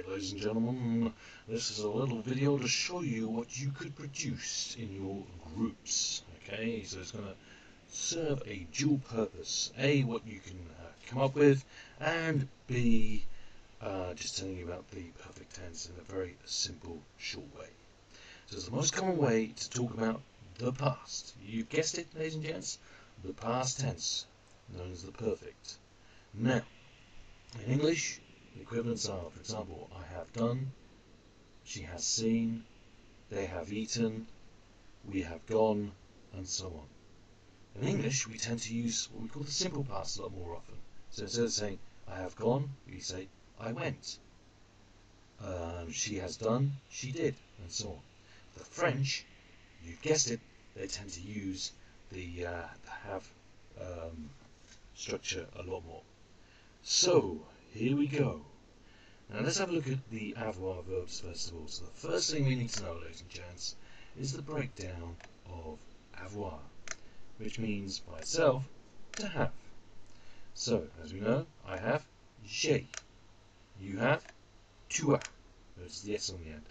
ladies and gentlemen, this is a little video to show you what you could produce in your groups. Okay, so it's going to serve a dual purpose. A, what you can come up with, and B, just telling you about the perfect tense in a very simple, short way. So it's the most common way to talk about the past. You guessed it, ladies and gents, the past tense, known as the perfect. Now, in English, the equivalents are, for example, I have done, she has seen, they have eaten, we have gone, and so on. In English, we tend to use what we call the simple past a lot more often. So instead of saying, I have gone, we say, I went. She has done, she did, and so on. The French, you've guessed it, they tend to use the have structure a lot more. So, here we go. Now let's have a look at the avoir verbs first of all. So the first thing we need to know, ladies and gents, is the breakdown of avoir, which means by itself to have. So, as we know, I have j'ai. You have tu as. There's the S on the end.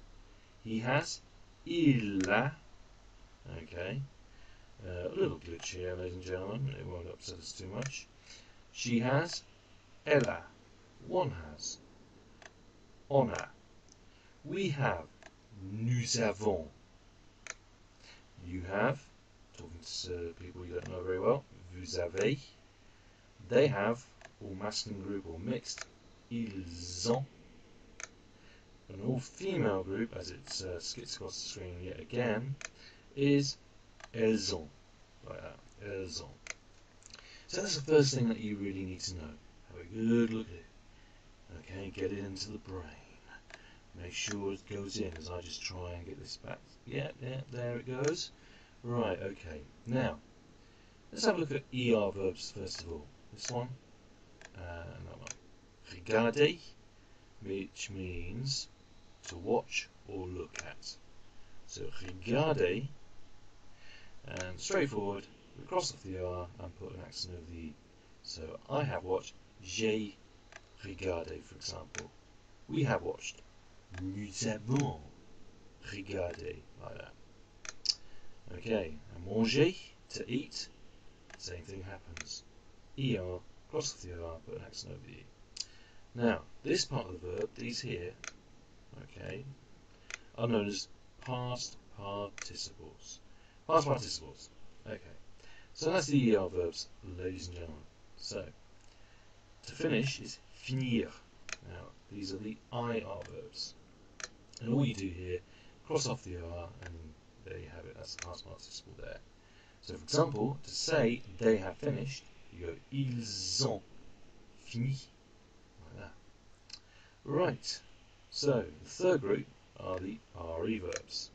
He has il a. Okay. A little glitch here, ladies and gentlemen. It won't upset us too much. She has elle a. One has. On a. We have. Nous avons. You have. Talking to people you don't know very well. Vous avez. They have. All masculine group or mixed. Ils ont. An all female group, as it skips across the screen yet again, is elles ont. Like that. Elles ont. So that's the first thing that you really need to know. Have a good look at it. Okay, get it into the brain. Make sure it goes in as I just try and get this back. Yeah, there it goes. Right, okay. Now, let's have a look at ER verbs first of all. This one and that one. Regarder, which means to watch or look at. So regarder, and straightforward, we cross off the R and put an accent over the E. So I have watched, j'ai regardé, for example. We have watched. Nous avons regardé, like that. Okay, and manger, to eat, same thing happens. ER, cross off the R, put an accent over the E. Now, this part of the verb, these here, okay, are known as past participles. Past participles. Okay, so that's the ER verbs, ladies and gentlemen. So, to finish is finir. Now, these are the IR verbs. And all you do here, cross off the R, and there you have it. That's the past participle there. So, for example, to say they have finished, you go ils ont fini, like that. Right. So, the third group are the RE verbs.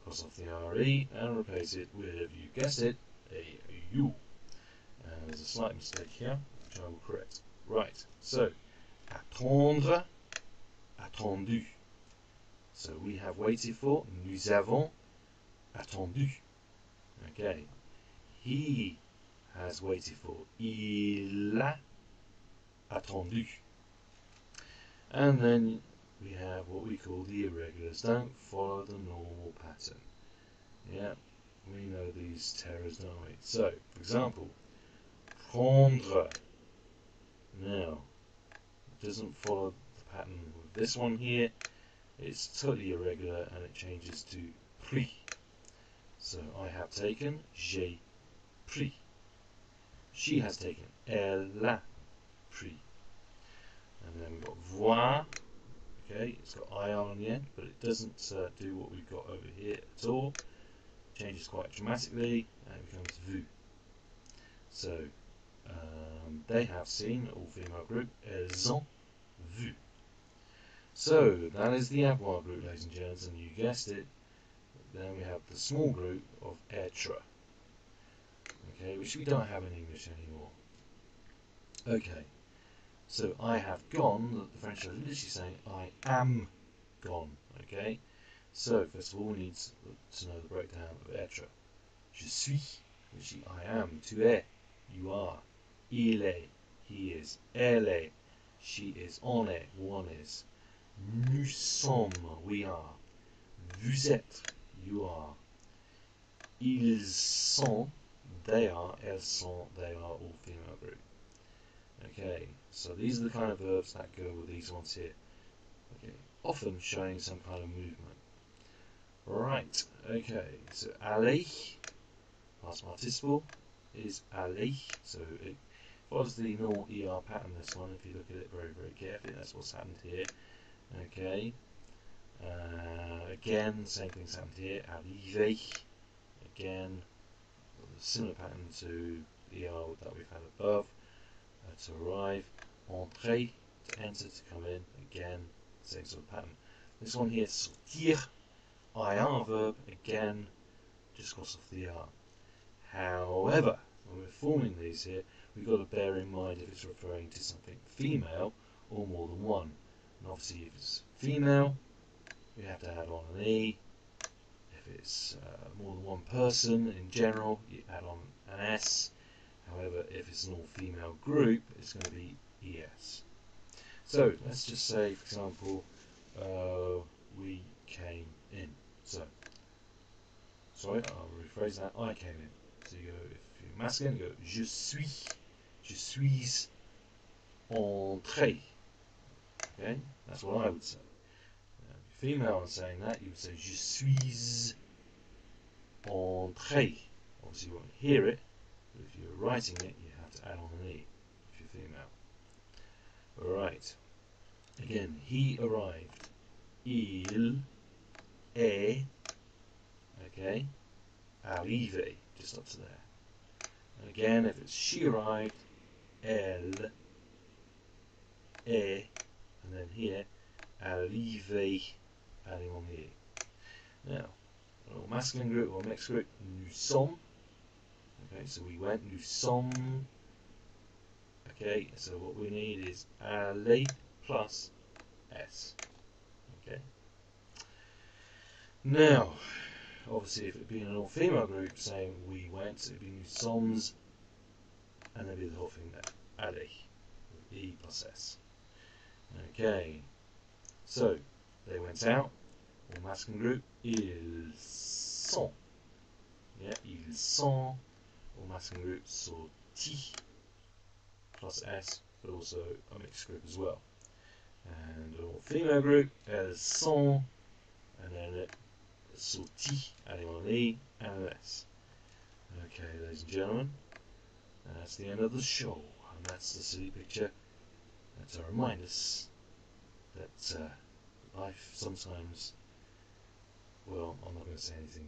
Cross off the RE and replace it with, you guessed it, a U. And there's a slight mistake here, which I will correct. Right. So, attendre, attendu. So we have waited for, nous avons attendu. Okay. He has waited for, il a attendu. And then we have what we call the irregulars. Don't follow the normal pattern. Yeah, we know these terrors, don't we? So, for example, prendre. Now, it doesn't follow the pattern with this one here. It's totally irregular and it changes to pris. So I have taken, j'ai pris. She has taken, elle a pris. And then we've got voir. Okay, it's got IR on the end, but it doesn't do what we've got over here at all. It changes quite dramatically and it becomes vu. So they have seen, all female group, elles ont vu. So, that is the avoir group, ladies and gents, and you guessed it. Then we have the small group of être, okay, which we don't have in English anymore. Okay, so I have gone, the French are literally saying I am gone, okay. So, first of all, we need to know the breakdown of être. Je suis, which is I am, tu es, you are, il est, he is, elle est, she is, on est, one is. Nous sommes, we are. Vous êtes, you are. Ils sont, they are. Elles sont, they are, all female group. Okay, so these are the kind of verbs that go with these ones here. Okay, often showing some kind of movement. Right, okay, so aller, past participle, is aller, so it follows the normal ER pattern, this one, if you look at it very, very carefully, that's what's happened here. Okay, again, same thing's happened here, arriver, again, similar pattern to the ER that we've had above, to arrive, entrer, to enter, to come in, again, same sort of pattern. This one here, sortir, IR verb, again, just cross off the R. However, when we're forming these here, we've got to bear in mind if it's referring to something female or more than one. And obviously if it's female, we have to add on an E. If it's more than one person in general, you add on an S. However, if it's an all-female group, it's going to be ES. So let's just say, for example, we came in. So, sorry, I'll rephrase that. I came in. So you go, if you're masculine, you go je suis entré. Okay, that's what I would say. Now, if you're female and saying that, you would say je suis entré. Obviously, you won't hear it, but if you're writing it, you have to add on an E if you're female. Alright. Again, he arrived. Il est, okay, arrivé, just up to there. And again, if it's she arrived, elle est, and then here, arrivé, adding on the E. Now, a masculine group or mixed group, nous sommes. Okay, so we went, nous sommes. Okay, so what we need is aller plus S. Okay. Now, obviously, if it had been an all-female group saying we went, it would be nous sommes, and then be the whole thing there, aller, with E plus S. Okay, so they went out, all masculine group, ils sont. Yeah, ils sont, all masculine group, sortis, plus S, but also a mixed group as well. And an all female group, elles sont, and then sorties, adding on an E and an S. Okay, ladies and gentlemen, that's the end of the show, and that's the silly picture. That's to remind us that life sometimes, well, I'm not going to say anything